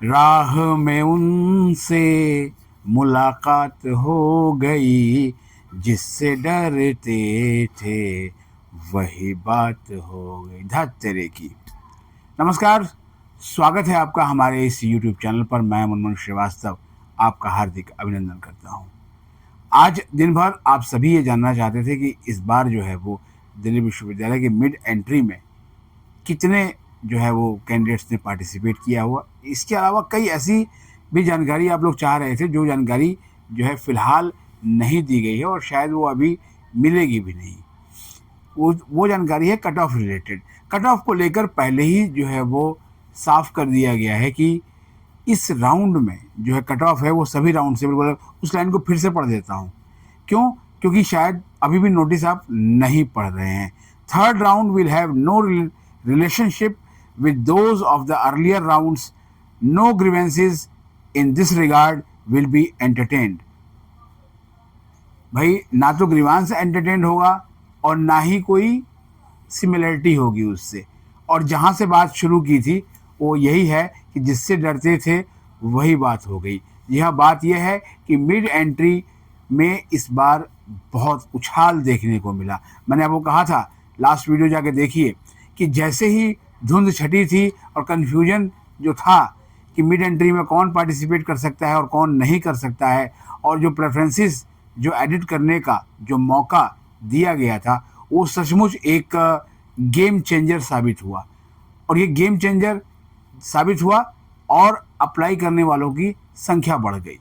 राह में उनसे मुलाकात हो गई, जिससे डरते थे वही बात हो गई। धत तेरे की। नमस्कार, स्वागत है आपका हमारे इस YouTube चैनल पर। मैं मुनमुन श्रीवास्तव आपका हार्दिक अभिनंदन करता हूं। आज दिन भर आप सभी ये जानना चाहते थे कि इस बार जो है वो दिल्ली विश्वविद्यालय के मिड एंट्री में कितने जो है वो कैंडिडेट्स ने पार्टिसिपेट किया हुआ। इसके अलावा कई ऐसी भी जानकारी आप लोग चाह रहे थे जो जानकारी जो है फ़िलहाल नहीं दी गई है और शायद वो अभी मिलेगी भी नहीं। वो जानकारी है cut off related. Cut off को लेकर पहले ही जो है वो साफ कर दिया गया है कि इस राउंड में जो है कट ऑफ है वो सभी राउंड से बिल्कुल। उस लाइन को फिर से पढ़ देता हूँ। क्यों? क्योंकि शायद अभी भी नोटिस आप नहीं पढ़ रहे हैं। Third round will have no relationship with those of the earlier rounds. No grievances in this regard will be entertained. भाई ना तो ग्रीवांस एंटरटेन होगा और ना ही कोई सिमिलरिटी होगी उससे। और जहाँ से बात शुरू की थी वो यही है कि जिससे डरते थे वही बात हो गई। यह बात यह है कि मिड एंट्री में इस बार बहुत उछाल देखने को मिला। मैंने आपको कहा था, लास्ट वीडियो जाके देखिए, कि जैसे ही धुंध छटी थी और कन्फ्यूजन जो था कि मिड एंट्री में कौन पार्टिसिपेट कर सकता है और कौन नहीं कर सकता है, और जो प्रेफरेंसेस जो एडिट करने का जो मौका दिया गया था वो सचमुच एक गेम चेंजर साबित हुआ। और ये गेम चेंजर साबित हुआ और अप्लाई करने वालों की संख्या बढ़ गई।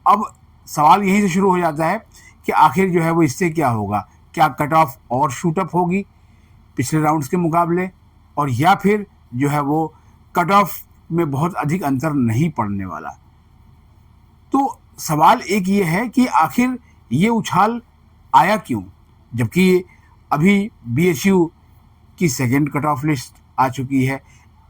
अब सवाल यहीं से शुरू हो जाता है कि आखिर जो है वो इससे क्या होगा। क्या कट ऑफ और शूटअप होगी पिछले राउंड्स के मुकाबले, और या फिर जो है वो कट ऑफ में बहुत अधिक अंतर नहीं पड़ने वाला। तो सवाल एक ये है कि आखिर ये उछाल आया क्यों, जबकि अभी बीएचयू की सेकेंड कट ऑफ लिस्ट आ चुकी है।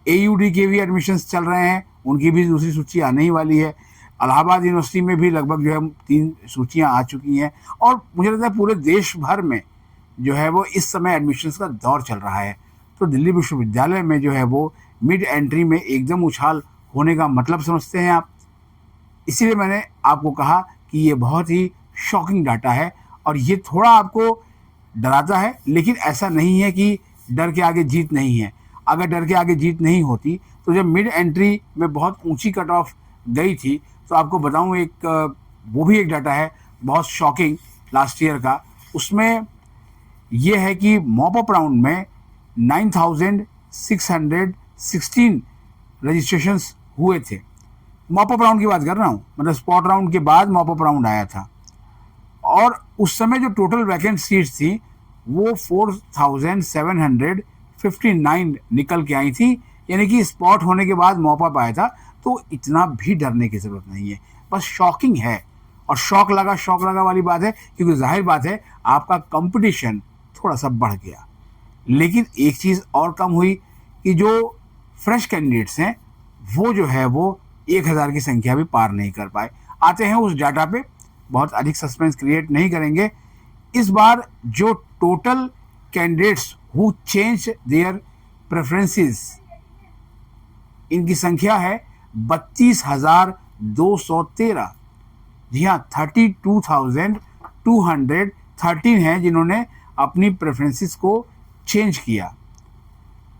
एयूडी के भी एडमिशन्स चल रहे हैं, उनकी भी दूसरी सूची आने ही वाली है। इलाहाबाद यूनिवर्सिटी में भी लगभग जो है 3 सूचियाँ आ चुकी हैं। और मुझे लगता है पूरे देश भर में जो है वो इस समय एडमिशन्स का दौर चल रहा है। तो दिल्ली विश्वविद्यालय में जो है वो मिड एंट्री में एकदम उछाल होने का मतलब समझते हैं आप। इसीलिए मैंने आपको कहा कि ये बहुत ही शॉकिंग डाटा है और ये थोड़ा आपको डराता है, लेकिन ऐसा नहीं है कि डर के आगे जीत नहीं है। अगर डर के आगे जीत नहीं होती तो जब मिड एंट्री में बहुत ऊंची कट ऑफ गई थी, तो आपको बताऊं एक वो भी एक डाटा है बहुत शॉकिंग लास्ट ईयर का। उसमें ये है कि मॉप अप राउंड में 9,616 रजिस्ट्रेशंस हुए थे। मॉप अप राउंड की बात कर रहा हूँ, मतलब स्पॉट राउंड के बाद मॉप अप राउंड आया था। और उस समय जो टोटल वैकेंट सीट्स थी वो 4,759 निकल के आई थी। यानी कि स्पॉट होने के बाद मॉप अप आया था। तो इतना भी डरने की ज़रूरत नहीं है, बस शॉकिंग है। और शौक लगा वाली बात है, क्योंकि जाहिर बात है आपका कंपटीशन थोड़ा सा बढ़ गया। लेकिन एक चीज़ और कम हुई कि जो फ्रेश कैंडिडेट्स हैं वो जो है वो 1,000 की संख्या भी पार नहीं कर पाए। आते हैं उस डाटा पे, बहुत अधिक सस्पेंस क्रिएट नहीं करेंगे। इस बार जो total candidates who change their preferences, इनकी संख्या है 32,213। जी हाँ, 32,213 हैं जिन्होंने अपनी प्रेफरेंसेस को चेंज किया।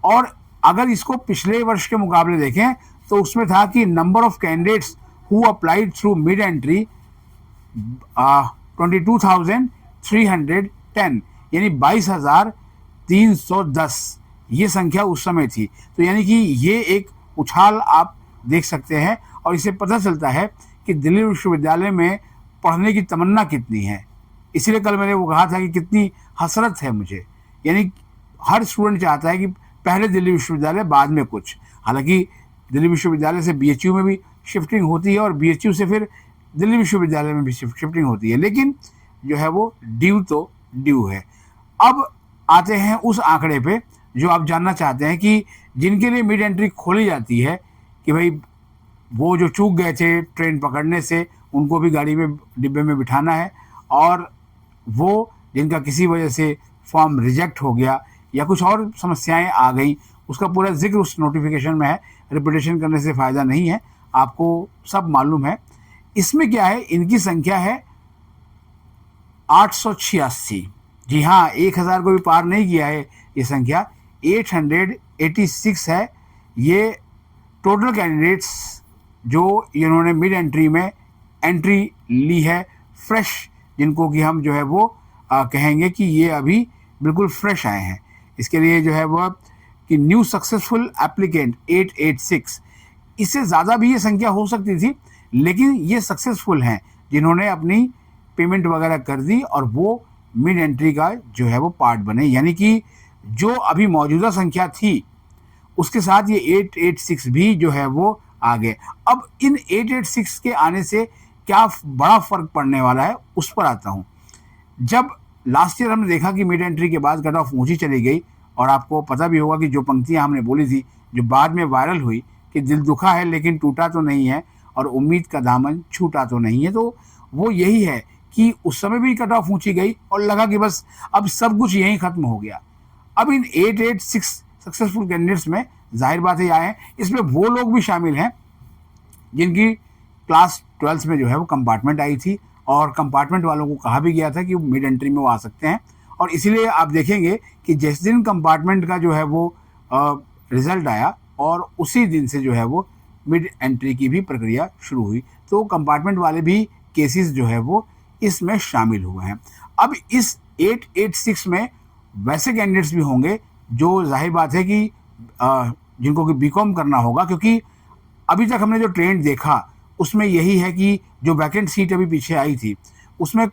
और अगर इसको पिछले वर्ष के मुकाबले देखें तो उसमें था कि number of candidates who applied through mid entry 22,310, यानी 22,310 ये संख्या उस समय थी। तो यानी कि ये एक उछाल आप देख सकते हैं और इससे पता चलता है कि दिल्ली विश्वविद्यालय में पढ़ने की तमन्ना कितनी है। इसीलिए कल मैंने वो कहा था कि कितनी हसरत है मुझे। यानी हर स्टूडेंट चाहता है कि पहले दिल्ली विश्वविद्यालय बाद में कुछ। हालांकि दिल्ली विश्वविद्यालय से बीएचयू में भी शिफ्टिंग होती है और बीएचयू से फिर दिल्ली विश्वविद्यालय में भी शिफ्टिंग होती है, लेकिन जो है वो ड्यू तो ड्यू है। अब आते हैं उस आंकड़े पे जो आप जानना चाहते हैं कि जिनके लिए मिड एंट्री खोली जाती है, कि भाई वो जो चूक गए थे ट्रेन पकड़ने से उनको भी गाड़ी में डिब्बे में बिठाना है, और वो जिनका किसी वजह से फॉर्म रिजेक्ट हो गया या कुछ और समस्याएं आ गई, उसका पूरा जिक्र उस नोटिफिकेशन में है। रिपीटेशन करने से फ़ायदा नहीं है, आपको सब मालूम है। इसमें क्या है, इनकी संख्या है 886। जी हाँ, 1000 को भी पार नहीं किया है ये संख्या, 886 है ये टोटल कैंडिडेट्स जो इन्होंने मिड एंट्री में एंट्री ली है, फ्रेश, जिनको कि हम जो है वो कहेंगे कि ये अभी बिल्कुल फ्रेश आए हैं। इसके लिए जो है वो कि न्यू सक्सेसफुल एप्लीकेंट 886, इससे ज़्यादा भी ये संख्या हो सकती थी, लेकिन ये सक्सेसफुल हैं जिन्होंने अपनी पेमेंट वगैरह कर दी और वो मिड एंट्री का जो है वो पार्ट बने। यानी कि जो अभी मौजूदा संख्या थी उसके साथ ये 886 भी जो है वो आ गए। अब इन 886 के आने से क्या बड़ा फर्क पड़ने वाला है उस पर आता हूँ। जब लास्ट ईयर हमने देखा कि मिड एंट्री के बाद कट ऑफ ऊंची चली गई, और आपको पता भी होगा कि जो पंक्तियां हमने बोली थी जो बाद में वायरल हुई कि दिल दुखा है लेकिन टूटा तो नहीं है और उम्मीद का दामन छूटा तो नहीं है, तो वो यही है कि उस समय भी कट ऑफ ऊंची गई और लगा कि बस अब सब कुछ यहीं खत्म हो गया। अब इन 886 सक्सेसफुल कैंडिडेट्स में जाहिर बात है आए हैं, इसमें वो लोग भी शामिल हैं जिनकी क्लास 12 में जो है वो कंपार्टमेंट आई थी, और कंपार्टमेंट वालों को कहा भी गया था कि मिड एंट्री में वो आ सकते हैं। और इसीलिए आप देखेंगे कि जिस दिन कंपार्टमेंट का जो है वो रिजल्ट आया और उसी दिन से जो है वो मिड एंट्री की भी प्रक्रिया शुरू हुई, तो कंपार्टमेंट वाले भी केसेस जो है वो इसमें शामिल हुए हैं। अब इस 886 में वैसे कैंडिडेट्स भी होंगे जो जाहिर बात है कि जिनको कि बीकॉम करना होगा, क्योंकि अभी तक हमने जो ट्रेंड देखा उसमें यही है कि जो वैकेंट सीट अभी पीछे आई थी उसमें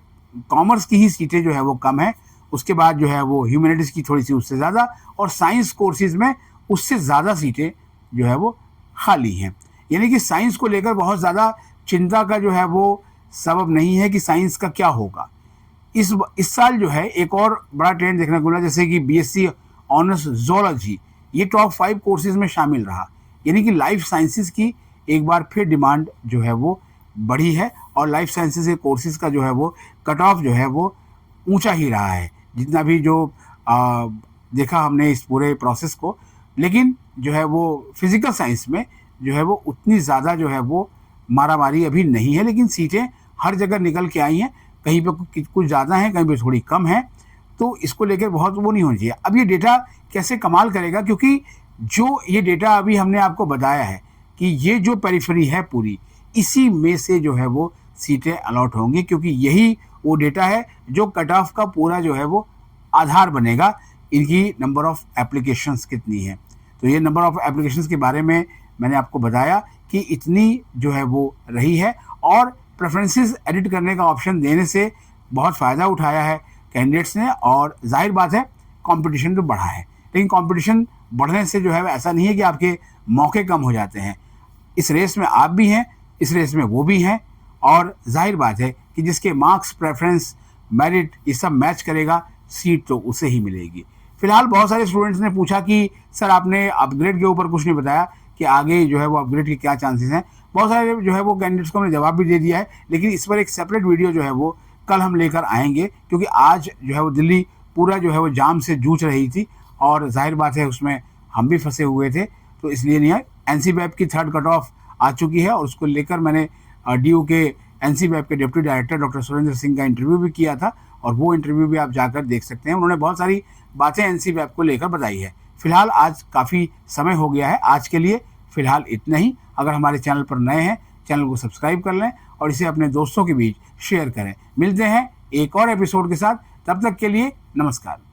कॉमर्स की ही सीटें जो है वो कम है, उसके बाद जो है वो ह्यूमैनिटीज़ की थोड़ी सी उससे ज़्यादा, और साइंस कोर्सेज में उससे ज़्यादा सीटें जो है वो खाली हैं। यानी कि साइंस को लेकर बहुत ज़्यादा चिंता का जो है वो सबब नहीं है कि साइंस का क्या होगा। इस साल जो है एक और बड़ा ट्रेंड देखने को मिला, जैसे कि बीएससी ऑनर्स जोलॉजी ये टॉप 5 कोर्सेज में शामिल रहा। यानी कि लाइफ साइंसेज की एक बार फिर डिमांड जो है वो बढ़ी है, और लाइफ साइंसेज के कोर्सेज का जो है वो कट ऑफ जो है वो ऊंचा ही रहा है जितना भी जो देखा हमने इस पूरे प्रोसेस को। लेकिन जो है वो फिजिकल साइंस में जो है वो उतनी ज़्यादा जो है वो मारामारी अभी नहीं है, लेकिन सीटें हर जगह निकल के आई हैं, कहीं पे कुछ ज़्यादा हैं, कहीं पे थोड़ी कम है, तो इसको लेकर बहुत वो नहीं होनी चाहिए। अब ये डेटा कैसे कमाल करेगा, क्योंकि जो ये डेटा अभी हमने आपको बताया है कि ये जो पेरिफेरी है पूरी, इसी में से जो है वो सीटें अलॉट होंगी, क्योंकि यही वो डेटा है जो कट ऑफ का पूरा जो है वो आधार बनेगा, इनकी नंबर ऑफ एप्लीकेशंस कितनी है। तो ये नंबर ऑफ एप्लीकेशंस के बारे में मैंने आपको बताया कि इतनी जो है वो रही है, और प्रेफरेंसेस एडिट करने का ऑप्शन देने से बहुत फ़ायदा उठाया है कैंडिडेट्स ने, और जाहिर बात है कंपटीशन तो बढ़ा है, लेकिन कंपटीशन बढ़ने से जो है ऐसा नहीं है कि आपके मौके कम हो जाते हैं। इस रेस में आप भी हैं, इस रेस में वो भी हैं, और जाहिर बात है कि जिसके मार्क्स, प्रेफरेंस, मेरिट ये सब मैच करेगा, सीट तो उसे ही मिलेगी। फिलहाल बहुत सारे स्टूडेंट्स ने पूछा कि सर आपने अपग्रेड के ऊपर कुछ नहीं बताया कि आगे जो है वो अपग्रेड के क्या चांसेस हैं। बहुत सारे जो है वो कैंडिडेट्स को हमने जवाब भी दे दिया है, लेकिन इस पर एक सेपरेट वीडियो जो है वो कल हम लेकर आएंगे, क्योंकि आज जो है वो दिल्ली पूरा जो है वो जाम से जूझ रही थी, और जाहिर बात है उसमें हम भी फंसे हुए थे, तो इसलिए नहीं है। एनसीबैप की 3rd कट ऑफ आ चुकी है, और उसको लेकर मैंने DU के एनसीबैप के deputy director doctor Surendra Singh का इंटरव्यू भी किया था, और वो इंटरव्यू भी आप जाकर देख सकते हैं। उन्होंने बहुत सारी बातें एनसीबैप को लेकर बताई है। फिलहाल आज काफ़ी समय हो गया है, आज के लिए फिलहाल इतना ही। अगर हमारे चैनल पर नए हैं, चैनल को सब्सक्राइब कर लें और इसे अपने दोस्तों के बीच शेयर करें। मिलते हैं एक और एपिसोड के साथ, तब तक के लिए नमस्कार।